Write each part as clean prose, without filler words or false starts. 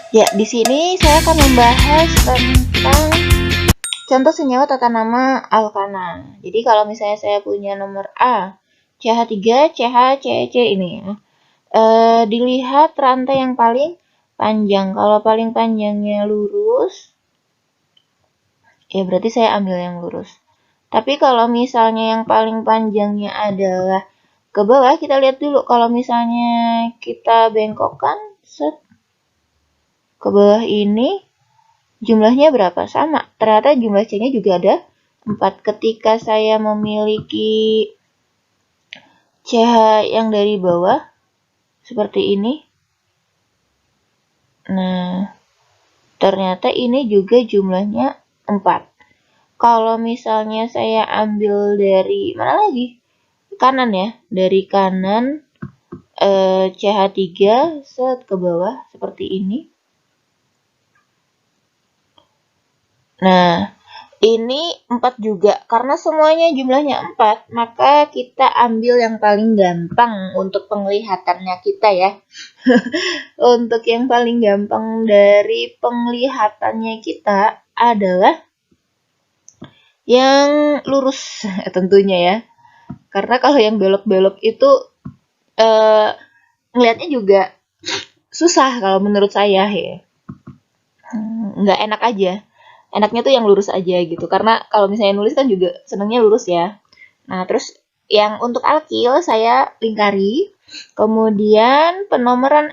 Ya, di sini saya akan membahas tentang contoh senyawa tata nama alkana. Jadi kalau misalnya saya punya nomor A, CH3, CH, CC ini ya. Dilihat rantai yang paling panjang. Kalau paling panjangnya lurus, ya berarti saya ambil yang lurus. Tapi kalau misalnya yang paling panjangnya adalah ke bawah, kita lihat dulu. Kalau misalnya kita bengkokkan, set, ke bawah ini, jumlahnya berapa? Sama. Ternyata jumlah C-nya juga ada 4. Ketika saya memiliki CH yang dari bawah, seperti ini. Nah, ternyata ini juga jumlahnya 4. Kalau misalnya saya ambil dari mana lagi? Kanan ya. Dari kanan CH3 set ke bawah seperti ini. Nah, ini 4 juga. Karena semuanya jumlahnya 4, maka kita ambil yang paling gampang untuk penglihatannya kita ya. Untuk yang paling gampang dari penglihatannya kita adalah yang lurus tentunya ya. Karena kalau yang belok-belok itu ngelihatnya juga susah kalau menurut saya ya. Nggak enak aja. Enaknya tuh yang lurus aja gitu. Karena kalau misalnya nulis kan juga senangnya lurus ya. Nah, terus yang untuk alkil saya lingkari. Kemudian penomoran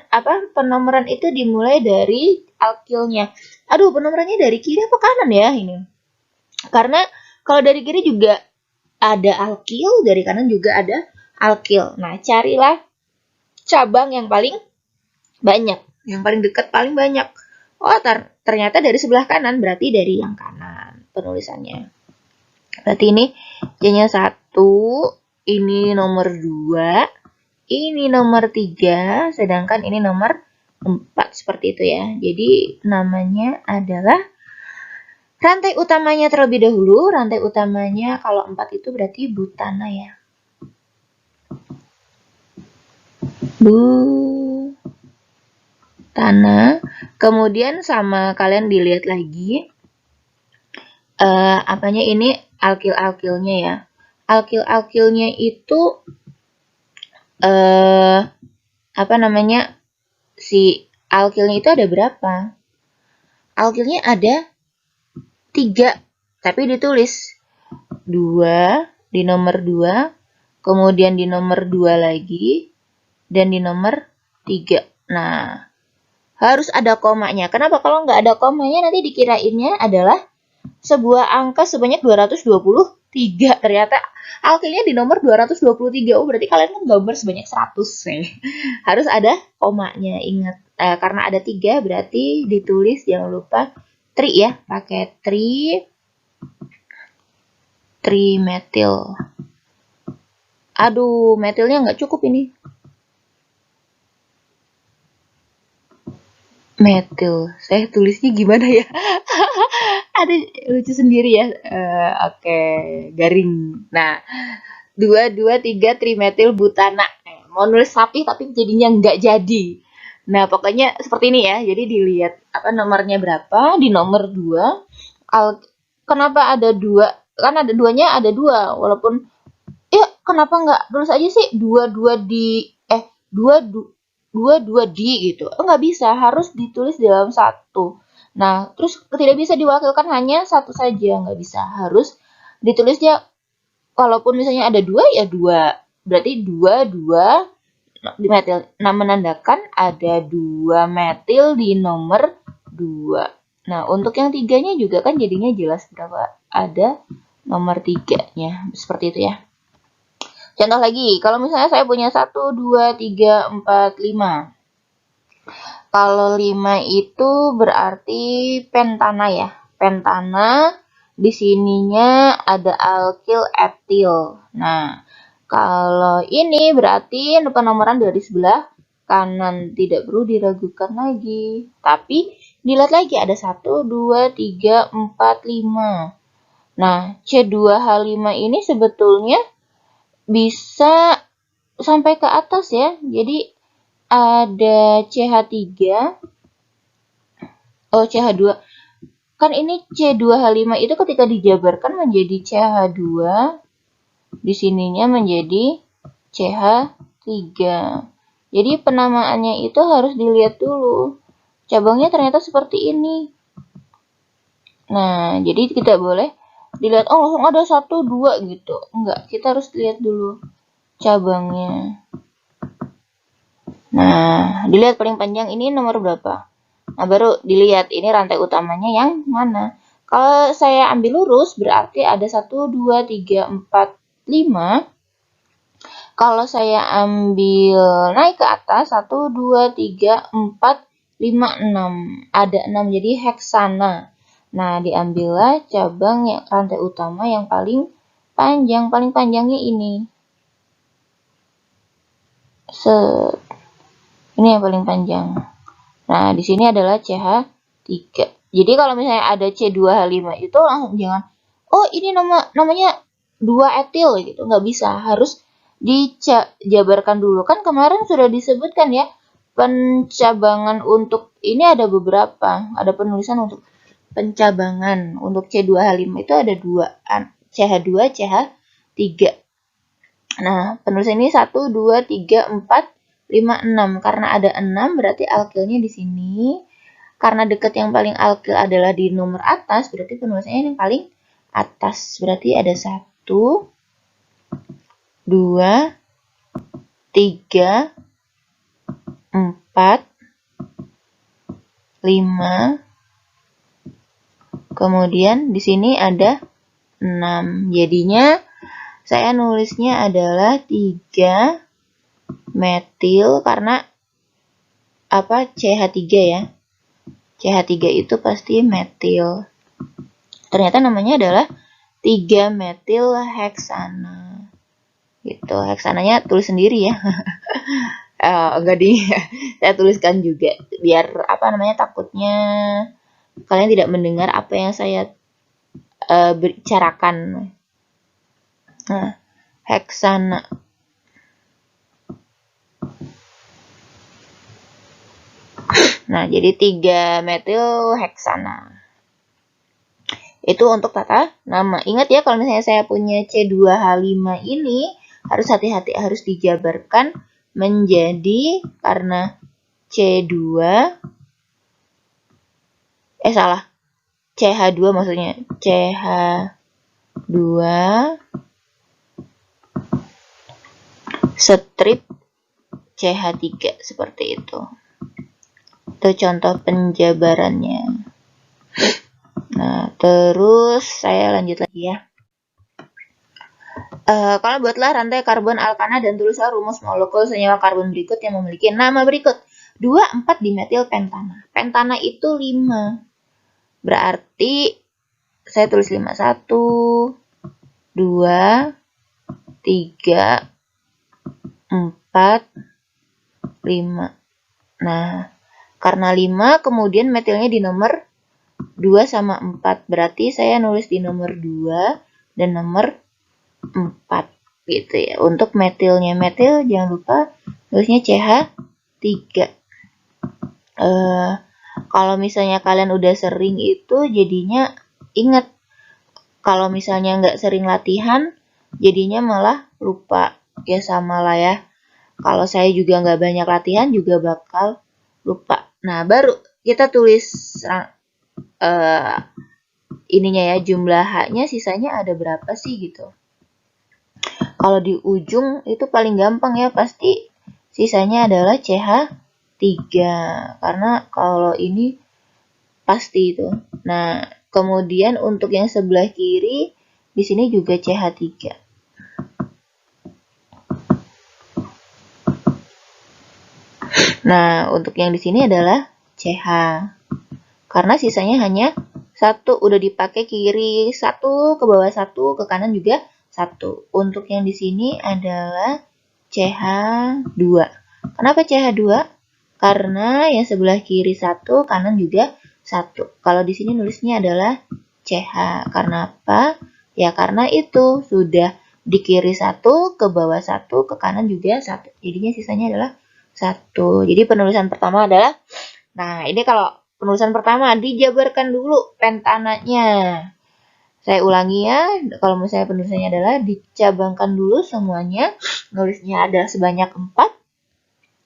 itu dimulai dari alkilnya. Aduh, penomorannya dari kiri apa kanan ya ini? Karena kalau dari kiri juga ada alkil, dari kanan juga ada alkil. Nah, carilah cabang yang paling banyak, yang paling dekat paling banyak. Oh, ternyata dari sebelah kanan, berarti dari yang kanan penulisannya. Berarti ini J-nya 1, ini nomor 2, ini nomor 3, sedangkan ini nomor 4, seperti itu ya. Jadi namanya adalah rantai utamanya terlebih dahulu. Rantai utamanya kalau 4 itu berarti butana ya. Butana. Kemudian sama kalian dilihat lagi. Apanya ini alkil-alkilnya ya. Alkil-alkilnya itu si alkilnya itu ada berapa? Alkilnya ada 3, tapi ditulis 2 di nomor 2, kemudian di nomor 2 lagi, dan di nomor 3. Nah, harus ada komanya. Kenapa? Kalau nggak ada komanya nanti dikirainnya adalah sebuah angka sebanyak 223. Ternyata alkilnya di nomor 223. Oh, berarti kalian kan gambar sebanyak 100 nih. Harus ada komanya. Ingat, karena ada 3 berarti ditulis jangan lupa tri ya. Pakai trimetil. Aduh, metilnya nggak cukup ini. Metil. Saya tulisnya gimana ya? Ada lucu sendiri ya. Oke, garing. Nah, 223 trimetil butana. Mau nulis sapi tapi jadinya nggak jadi. Nah, pokoknya seperti ini ya. Jadi dilihat nomornya berapa di nomor 2. Kenapa ada 2? Kan ada 2-nya ada 2. Walaupun ya kenapa nggak tulis aja sih 22 di 22 di gitu. Nggak bisa, harus ditulis dalam satu. Nah, terus tidak bisa diwakilkan hanya satu saja, nggak bisa. Harus ditulisnya, walaupun misalnya ada 2 ya 2. Berarti 2 di metil. Nah, menandakan ada 2 metil di nomor 2. Nah, untuk yang 3-nya juga kan jadinya jelas berapa. Ada nomor 3-nya. Seperti itu ya. Contoh lagi, kalau misalnya saya punya 1, 2, 3, 4, 5. Kalau 5 itu berarti pentana ya. Pentana di sininya ada alkil etil. Nah, kalau ini berarti penomoran dari sebelah kanan, tidak perlu diragukan lagi. Tapi dilihat lagi ada 1, 2, 3, 4, 5. Nah, C2H5 ini sebetulnya bisa sampai ke atas ya. Jadi ada CH3, Oh, CH2. Kan ini C2H5 itu ketika dijabarkan menjadi CH2, di sininya menjadi CH3. Jadi penamaannya itu harus dilihat dulu. Cabangnya ternyata seperti ini. Nah, jadi tidak boleh dilihat, oh langsung ada 1, 2 gitu. Enggak, kita harus lihat dulu cabangnya. Nah, dilihat paling panjang ini nomor berapa. Nah, baru dilihat ini rantai utamanya yang mana. Kalau saya ambil lurus, berarti ada 1, 2, 3, 4, 5. Kalau saya ambil naik ke atas, 1, 2, 3, 4, 5, 6. Ada 6, jadi heksana. Nah, diambillah cabang yang rantai utama yang paling panjang. Paling panjangnya ini. Ini yang paling panjang. Nah, di sini adalah CH3. Jadi kalau misalnya ada C2H5 itu langsung jangan, oh ini namanya 2 etil gitu, nggak bisa, harus dijabarkan dulu. Kan kemarin sudah disebutkan ya, pencabangan untuk ini ada beberapa, ada penulisan untuk pencabangan. Untuk C2H5 itu ada 2, CH2, CH3. Nah, penulisan ini 1, 2, 3, 4, 5, 6. Karena ada 6 berarti alkilnya di sini. Karena dekat yang paling alkil adalah di nomor atas, berarti penulisannya yang paling atas. Berarti ada 1, 2, 3, 4, 5. Kemudian di sini ada 6. Jadinya saya nulisnya adalah 3 metil karena apa? CH3 ya. CH3 itu pasti metil. Ternyata namanya adalah 3 metil heksana. Gitu. Heksananya tulis sendiri ya. Enggak saya tuliskan juga biar apa namanya, takutnya kalian tidak mendengar apa yang saya bicarakan. Nah, heksana. Nah, jadi 3 metil heksana. Itu untuk tata nama. Ingat ya, kalau misalnya saya punya C2H5 ini, harus hati-hati, harus dijabarkan menjadi, karena C2, salah, CH2 maksudnya, CH2 strip CH3, seperti itu. Itu contoh penjabarannya. Nah, terus saya lanjut lagi ya. Kalau buatlah rantai karbon alkana dan tulislah rumus molekul senyawa karbon berikut yang memiliki nama berikut. 2, 4 dimetil pentana. Pentana itu 5. Berarti saya tulis 5. 1, 2, 3, 4, 5. Nah, karena 5 kemudian metilnya di nomor 2 sama 4. Berarti saya nulis di nomor 2 dan nomor 4 gitu ya. Untuk metilnya, metil jangan lupa nulisnya CH3. Kalau misalnya kalian udah sering itu, jadinya ingat. Kalau misalnya nggak sering latihan, jadinya malah lupa. Ya sama lah ya. Kalau saya juga nggak banyak latihan, juga bakal lupa. Nah, baru kita tulis ininya ya, jumlah H-nya sisanya ada berapa sih gitu. Kalau di ujung itu paling gampang ya, pasti sisanya adalah CH3. Karena kalau ini pasti itu. Nah, kemudian untuk yang sebelah kiri di sini juga CH3. Nah, untuk yang di sini adalah CH. Karena sisanya hanya 1, udah dipakai kiri 1, ke bawah 1, ke kanan juga 1. Untuk yang di sini adalah CH2. Kenapa CH2? Karena yang sebelah kiri 1, kanan juga 1. Kalau di sini nulisnya adalah CH. Karena apa? Ya karena itu sudah di kiri 1, ke bawah 1, ke kanan juga 1. Jadinya sisanya adalah 1. Jadi penulisan pertama adalah, nah ini kalau penulisan pertama dijabarkan dulu pentananya. Saya ulangi ya, kalau misalnya penulisannya adalah dicabangkan dulu semuanya, nulisnya ada sebanyak 4,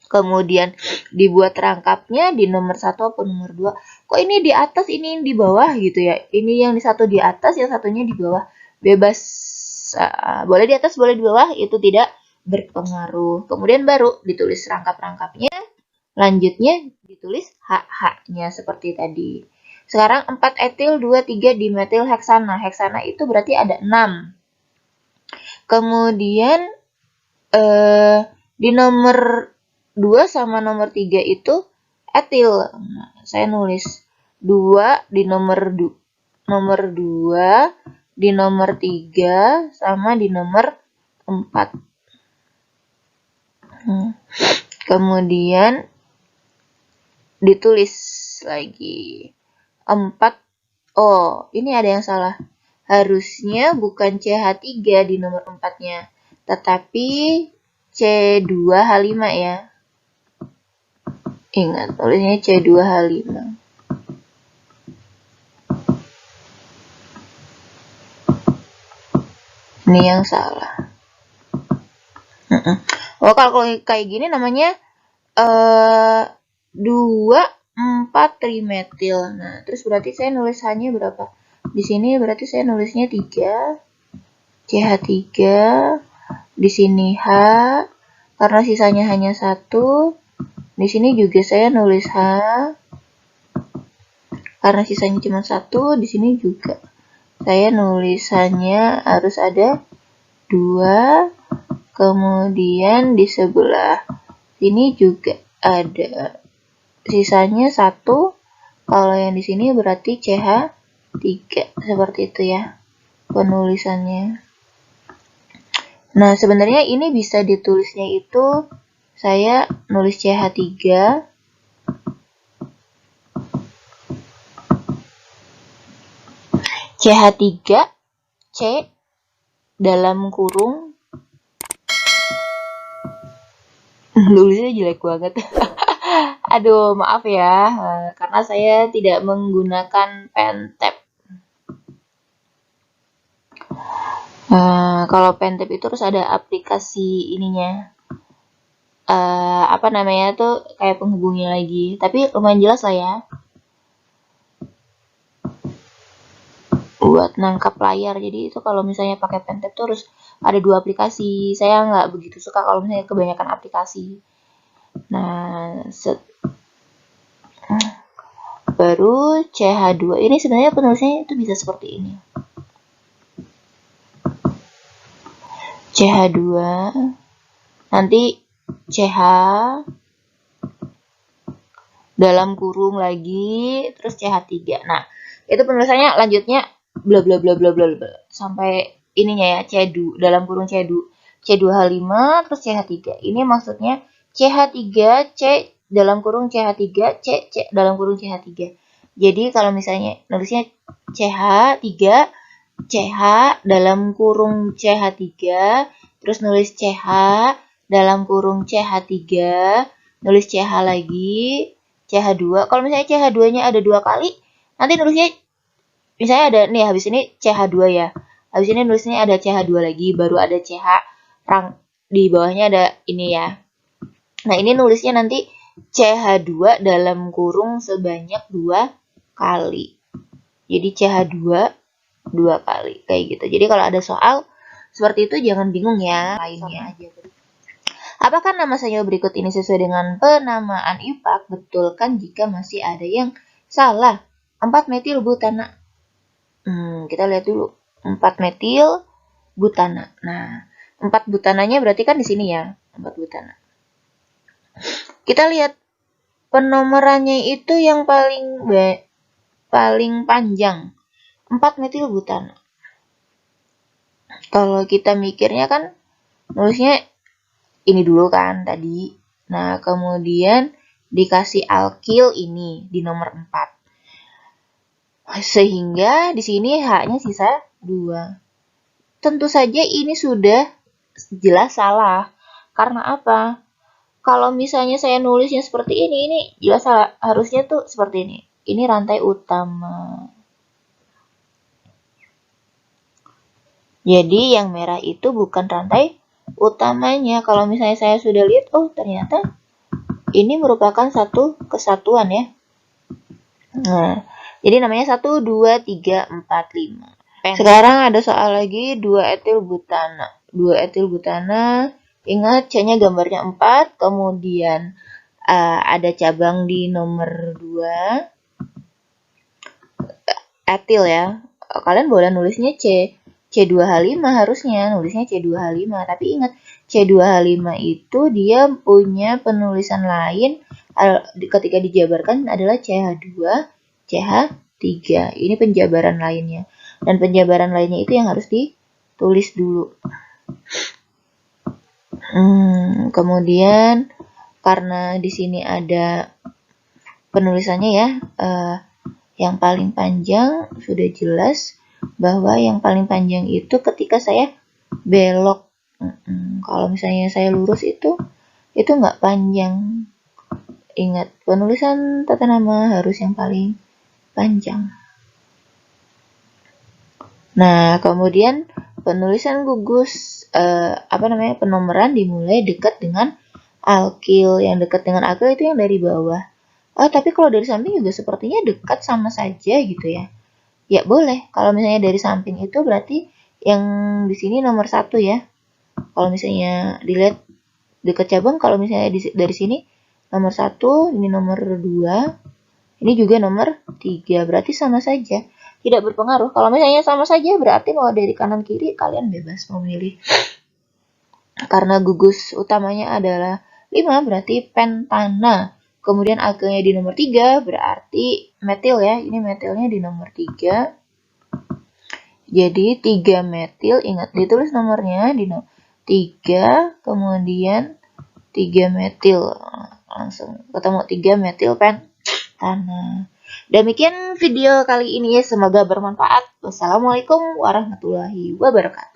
kemudian dibuat rangkapnya di nomor 1 atau nomor 2. Kok ini di atas, ini di bawah gitu ya, ini yang di satu di atas, yang satunya di bawah. Bebas, boleh di atas, boleh di bawah, itu tidak berpengaruh. Kemudian baru ditulis rangkap-rangkapnya, lanjutnya ditulis HH-nya seperti tadi. Sekarang 4 etil 2,3 dimetil heksana. Heksana itu berarti ada 6. Kemudian di nomor 2 sama nomor 3 itu etil. Nah, saya nulis 2 di nomor 2, di nomor 3 sama di nomor 4. Kemudian ditulis lagi 4. Oh, ini ada yang salah. Harusnya bukan CH3 di nomor 4-nya, tetapi C2H5 ya. Ingat, tulisnya C2H5. Ini yang salah. Oh, kalau kayak gini namanya 2,4 trimetil. Nah, terus berarti saya nulis H-nya berapa? Di sini berarti saya nulisnya 3, CH3, di sini H, karena sisanya hanya 1. Di sini juga saya nulis H, karena sisanya cuma 1. Di sini juga saya nulisannya harus ada 2. Kemudian di sebelah sini juga ada sisanya 1. Kalau yang di sini berarti CH3, seperti itu ya penulisannya. Nah, sebenarnya ini bisa ditulisnya itu saya nulis CH3 C dalam kurung, nulisnya jelek banget. Aduh, maaf ya, karena saya tidak menggunakan pen tab. Kalau pen tab itu harus ada aplikasi ininya, apa namanya tuh, kayak penghubungnya lagi. Tapi lumayan jelas lah ya buat nangkap layar. Jadi itu kalau misalnya pakai pen tab tuh harus ada 2 aplikasi. Saya nggak begitu suka kalau misalnya kebanyakan aplikasi. Nah, baru CH2 ini sebenarnya penulisannya itu bisa seperti ini. CH2, nanti CH dalam kurung lagi, terus CH3. Nah, itu penulisannya lanjutnya bla bla bla bla bla bla sampai ininya ya, C2 dalam kurung C2H5 terus CH3. Ini maksudnya CH3 C dalam kurung CH3 C dalam kurung CH3. Jadi kalau misalnya nulisnya CH3 CH dalam kurung CH3, terus nulis CH dalam kurung CH3, nulis CH lagi, CH2. Kalau misalnya CH2-nya ada 2 kali, nanti nulisnya misalnya ada nih, habis ini CH2 ya. Habis ini nulisnya ada CH2 lagi, baru ada CH, di bawahnya ada ini ya. Nah, ini nulisnya nanti CH2 dalam kurung sebanyak 2 kali. Jadi CH2 2 kali kayak gitu. Jadi kalau ada soal seperti itu jangan bingung ya, lainnya aja. Apakah nama senyawa berikut ini sesuai dengan penamaan IUPAC? Betul kan jika masih ada yang salah. 4 metil butana. Kita lihat dulu. 4 metil butana. Nah, 4 butananya berarti kan di sini ya. 4 butana. Kita lihat penomorannya itu yang paling panjang. 4 metil butana. Kalau kita mikirnya kan nulisnya ini dulu kan tadi. Nah, kemudian dikasih alkil ini di nomor 4. Sehingga di sini H-nya sisa 2. Tentu saja ini sudah jelas salah. Karena apa? Kalau misalnya saya nulisnya seperti ini jelas salah. Harusnya tuh seperti ini. ini rantai utama. Jadi yang merah itu bukan rantai utamanya. Kalau misalnya saya sudah lihat, oh ternyata ini merupakan satu kesatuan ya. Nah, jadi namanya 1, 2, 3, 4, 5. Sekarang ada soal lagi 2 etil butana. 2 etil butana, ingat C-nya gambarnya 4, kemudian ada cabang di nomor 2 etil ya. Kalian boleh nulisnya C2H5 harusnya, nulisnya C2H5. Tapi ingat, C2H5 itu dia punya penulisan lain ketika dijabarkan adalah CH2, CH3. Ini penjabaran lainnya. Dan penjabaran lainnya itu yang harus ditulis dulu. Kemudian karena di sini ada penulisannya ya, yang paling panjang sudah jelas bahwa yang paling panjang itu ketika saya belok. Kalau misalnya saya lurus itu nggak panjang. Ingat, penulisan tata nama harus yang paling panjang. Nah, kemudian penulisan gugus penomoran dimulai dekat dengan alkil. Yang dekat dengan alkil itu yang dari bawah. Tapi kalau dari samping juga sepertinya dekat sama saja gitu ya. Ya boleh, kalau misalnya dari samping itu berarti yang di sini nomor 1 ya. Kalau misalnya dilihat dekat cabang, kalau misalnya dari sini nomor 1, ini nomor 2, ini juga nomor 3, berarti sama saja. Tidak berpengaruh. Kalau misalnya sama saja berarti mau dari kanan kiri kalian bebas memilih. Karena gugus utamanya adalah 5 berarti pentana. Kemudian alkilnya di nomor 3 berarti metil ya. Ini metilnya di nomor 3. Jadi 3 metil, ingat ditulis nomornya di 3, kemudian 3 metil. Langsung ketemu 3 metil pentana. Demikian video kali ini ya, semoga bermanfaat. Wassalamualaikum warahmatullahi wabarakatuh.